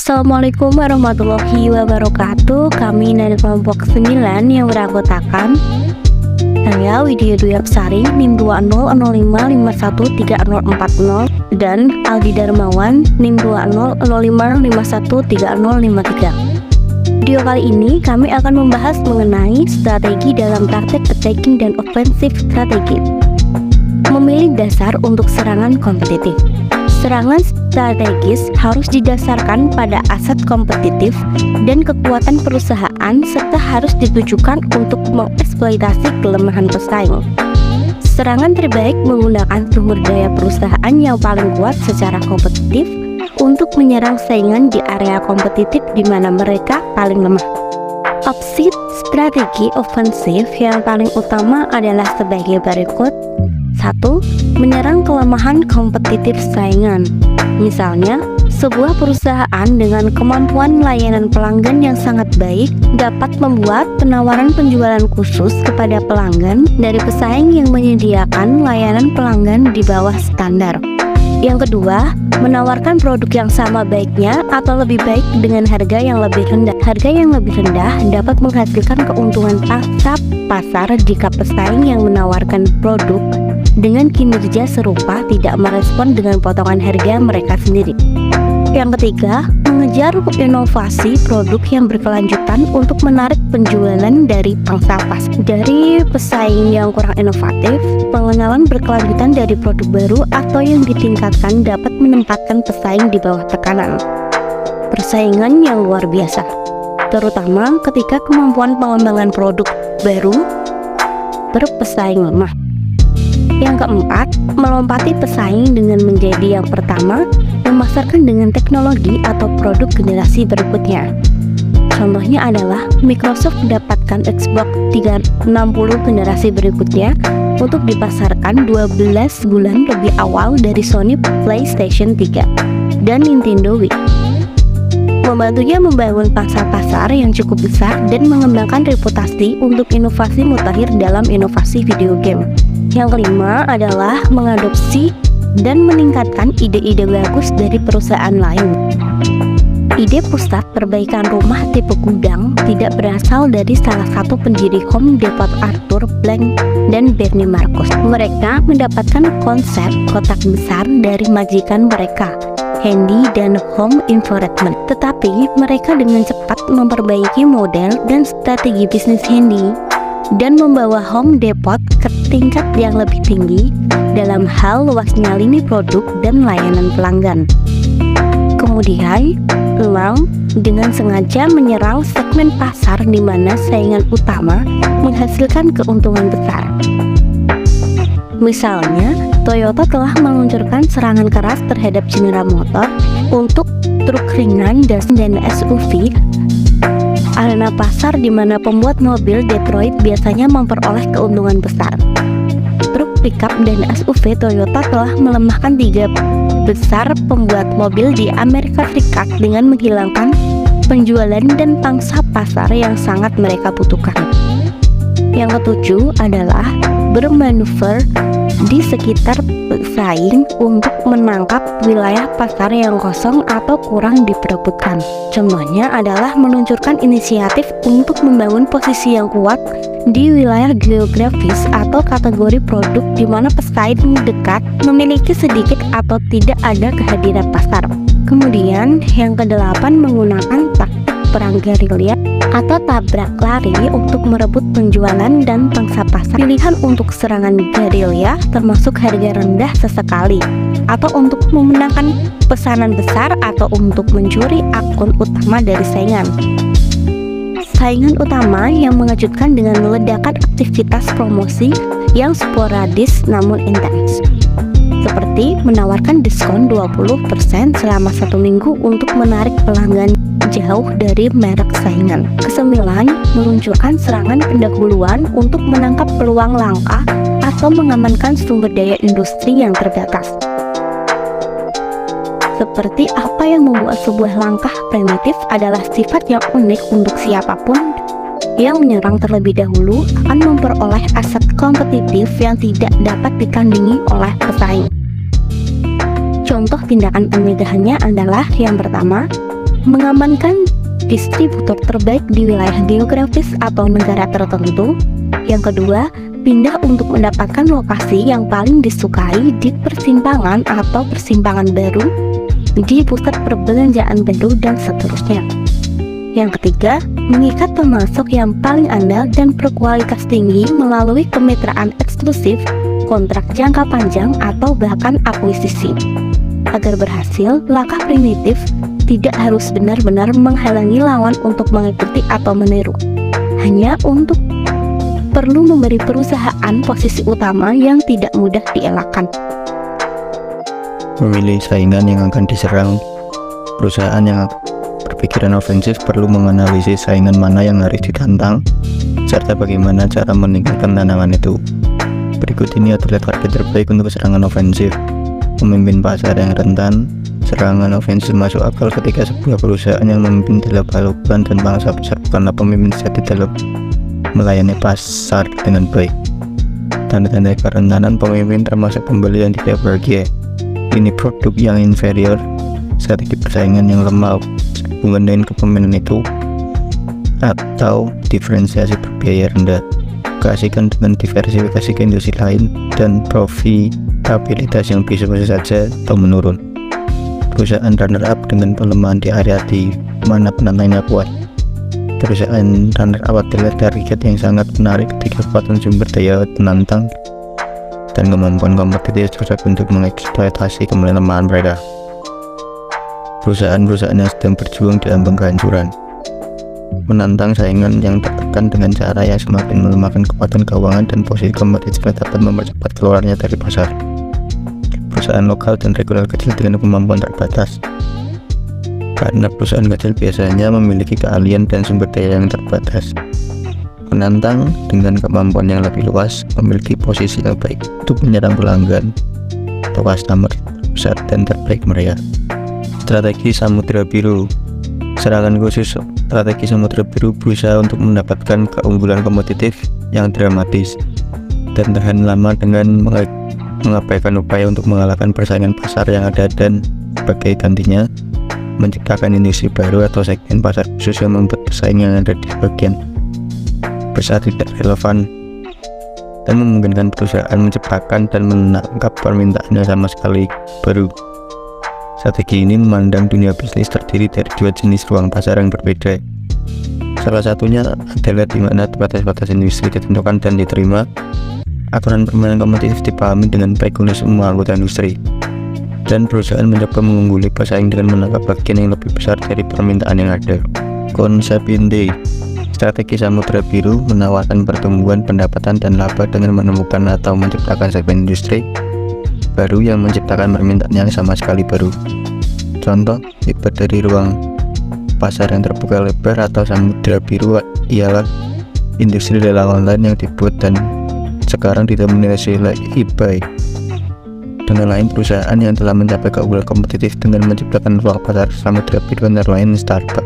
Assalamualaikum warahmatullahi wabarakatuh. Kami dari kelompok 9 yang beranggotakan saya Widya Dwi Apsari NIM 2005513040 dan Aldi Darmawan NIM 2005513053. Video kali ini kami akan membahas mengenai strategi dalam praktek attacking dan offensive strategi. Memilih dasar untuk serangan kompetitif. Serangan strategis harus didasarkan pada aset kompetitif dan kekuatan perusahaan serta harus ditujukan untuk mengeksploitasi kelemahan pesaing. Serangan terbaik menggunakan sumber daya perusahaan yang paling kuat secara kompetitif untuk menyerang saingan di area kompetitif di mana mereka paling lemah. Opsi strategi ofensif yang paling utama adalah sebagai berikut. 1. Menyerang kelemahan kompetitif saingan. Misalnya, sebuah perusahaan dengan kemampuan layanan pelanggan yang sangat baik dapat membuat penawaran penjualan khusus kepada pelanggan dari pesaing yang menyediakan layanan pelanggan di bawah standar. Yang kedua, menawarkan produk yang sama baiknya atau lebih baik dengan harga yang lebih rendah. Harga yang lebih rendah dapat menghasilkan keuntungan pangsa pasar jika pesaing yang menawarkan produk dengan kinerja serupa tidak merespon dengan potongan harga mereka sendiri. Yang ketiga, mengejar inovasi produk yang berkelanjutan untuk menarik penjualan dari pangsa pasar. Dari pesaing yang kurang inovatif, pengenalan berkelanjutan dari produk baru atau yang ditingkatkan dapat menempatkan pesaing di bawah tekanan persaingan yang luar biasa, terutama ketika kemampuan pengembangan produk baru berpesaing lemah. Yang keempat, melompati pesaing dengan menjadi yang pertama memasarkan dengan teknologi atau produk generasi berikutnya. Contohnya adalah Microsoft mendapatkan Xbox 360 generasi berikutnya untuk dipasarkan 12 bulan lebih awal dari Sony PlayStation 3 dan Nintendo Wii. Membantunya membangun pangsa pasar yang cukup besar dan mengembangkan reputasi untuk inovasi mutakhir dalam inovasi video game. Yang kelima adalah mengadopsi dan meningkatkan ide-ide bagus dari perusahaan lain. Ide pusat perbaikan rumah tipe gudang tidak berasal dari salah satu pendiri Home Depot Arthur Blank dan Bernie Marcus. Mereka mendapatkan konsep kotak besar dari majikan mereka, Handy dan Home Improvement. Tetapi mereka dengan cepat memperbaiki model dan strategi bisnis Handy dan membawa Home Depot ke tingkat yang lebih tinggi dalam hal luasnya lini produk dan layanan pelanggan. Kemudian, Long dengan sengaja menyerang segmen pasar di mana saingan utama menghasilkan keuntungan besar. Misalnya, Toyota telah meluncurkan serangan keras terhadap General Motors untuk truk ringan dan SUV, arena pasar di mana pembuat mobil Detroit biasanya memperoleh keuntungan besar. Truk pickup dan SUV Toyota telah melemahkan tiga besar pembuat mobil di Amerika Serikat dengan menghilangkan penjualan dan pangsa pasar yang sangat mereka butuhkan. Yang ketujuh adalah bermanuver di sekitar pesaing untuk menangkap wilayah pasar yang kosong atau kurang diperebutkan. Contohnya adalah meluncurkan inisiatif untuk membangun posisi yang kuat di wilayah geografis atau kategori produk di mana pesaing dekat memiliki sedikit atau tidak ada kehadiran pasar. Kemudian yang kedelapan menggunakan taktik perang gerilya atau tabrak lari untuk merebut penjualan dan pangsa pasar. Pilihan untuk serangan gerilya termasuk harga rendah sesekali, atau untuk memenangkan pesanan besar, atau untuk mencuri akun utama dari saingan. Saingan utama yang mengejutkan dengan meledakan aktivitas promosi yang sporadis namun intens, seperti menawarkan diskon 20% selama 1 minggu untuk menarik pelanggan jauh dari merek saingan. Kesembilan, meluncurkan serangan pendahuluan untuk menangkap peluang langka atau mengamankan sumber daya industri yang terbatas. Seperti apa yang membuat sebuah langkah primitif adalah sifat yang unik untuk siapapun yang menyerang terlebih dahulu akan memperoleh aset kompetitif yang tidak dapat ditandingi oleh pesaing. Contoh tindakan pencegahannya adalah yang pertama, mengamankan distributor terbaik di wilayah geografis atau negara tertentu. Yang kedua, pindah untuk mendapatkan lokasi yang paling disukai di persimpangan atau persimpangan baru, di pusat perbelanjaan baru, dan seterusnya. Yang ketiga, mengikat pemasok yang paling andal dan berkualitas tinggi melalui kemitraan eksklusif, kontrak jangka panjang, atau bahkan akuisisi. Agar berhasil, langkah primitif tidak harus benar-benar menghalangi lawan untuk mengikuti atau meniru. Hanya untuk perlu memberi perusahaan posisi utama yang tidak mudah dielakkan. Memilih saingan yang akan diserang. Perusahaan yang berpikiran ofensif perlu menganalisis saingan mana yang harus ditantang, serta bagaimana cara meningkatkan tantangan itu. Berikut ini adalah target terbaik untuk serangan ofensif. Memimpin pasar yang rentan. Serangan ofensif masuk akal ketika sebuah perusahaan yang memimpin dalam balukan dan pangsa besar bukanlah pemimpin sejati dalam melayani pasar dengan baik. Tanda-tanda kerentanan pemimpin termasuk pembeli yang tidak bahagia. Ini produk yang inferior, strategi persaingan yang lemah hubungan dengan kepemimpinan itu, atau diferensiasi berbiaya rendah. Kasihkan dengan diversifikasi ke industri lain dan profitabilitas yang bisa saja atau menurun. Perusahaan runner up dengan pelemahan di area di mana penantangnya kuat. Perusahaan runner up adalah target yang sangat menarik ketika kekuatan sumber daya penantang dan kemampuan kompetitif cocok untuk mengeksploitasi kelemahan mereka. Perusahaan-perusahaan yang sedang berjuang dalam kehancuran, menantang saingan yang tertekan dengan cara yang semakin melemahkan kekuatan keuangan dan posisi kompetitifnya dapat mempercepat keluarnya dari pasar. Perusahaan lokal dan reguler kecil dengan kemampuan terbatas. Karena perusahaan kecil biasanya memiliki keahlian dan sumber daya yang terbatas. Penantang dengan kemampuan yang lebih luas memiliki posisi yang baik untuk menyerang pelanggan atau customer besar dan terbaik mereka. Strategi Samudra Biru. Serangan khusus strategi Samudra Biru berusaha untuk mendapatkan keunggulan kompetitif yang dramatis dan tahan lama dengan mengabaikan upaya untuk mengalahkan persaingan pasar yang ada dan sebagai gantinya menciptakan industri baru atau segmen pasar khusus yang membuat pesaing yang ada di sebagian besar tidak relevan dan memungkinkan perusahaan menciptakan dan menangkap permintaan yang sama sekali baru. Strategi ini memandang dunia bisnis terdiri dari dua jenis ruang pasar yang berbeda. Salah satunya adalah di mana batas-batas industri ditentukan dan diterima. Aturan permainan kompetitif dipahami dengan baik oleh semua anggota industri, dan perusahaan mencoba mengungguli pesaing dengan menangkap bagian yang lebih besar dari permintaan yang ada. Konsep inti strategi Samudra Biru menawarkan pertumbuhan pendapatan dan laba dengan menemukan atau menciptakan segmen industri baru yang menciptakan permintaan yang sama sekali baru. Contoh hebat dari ruang pasar yang terbuka lebar atau Samudra Biru ialah industri lelang online yang dibuat dan sekarang didominasi oleh eBay. Dengan lain, perusahaan yang telah mencapai keunggulan kompetitif dengan menciptakan ruang pasar Samudra Biru antara lain Starbucks,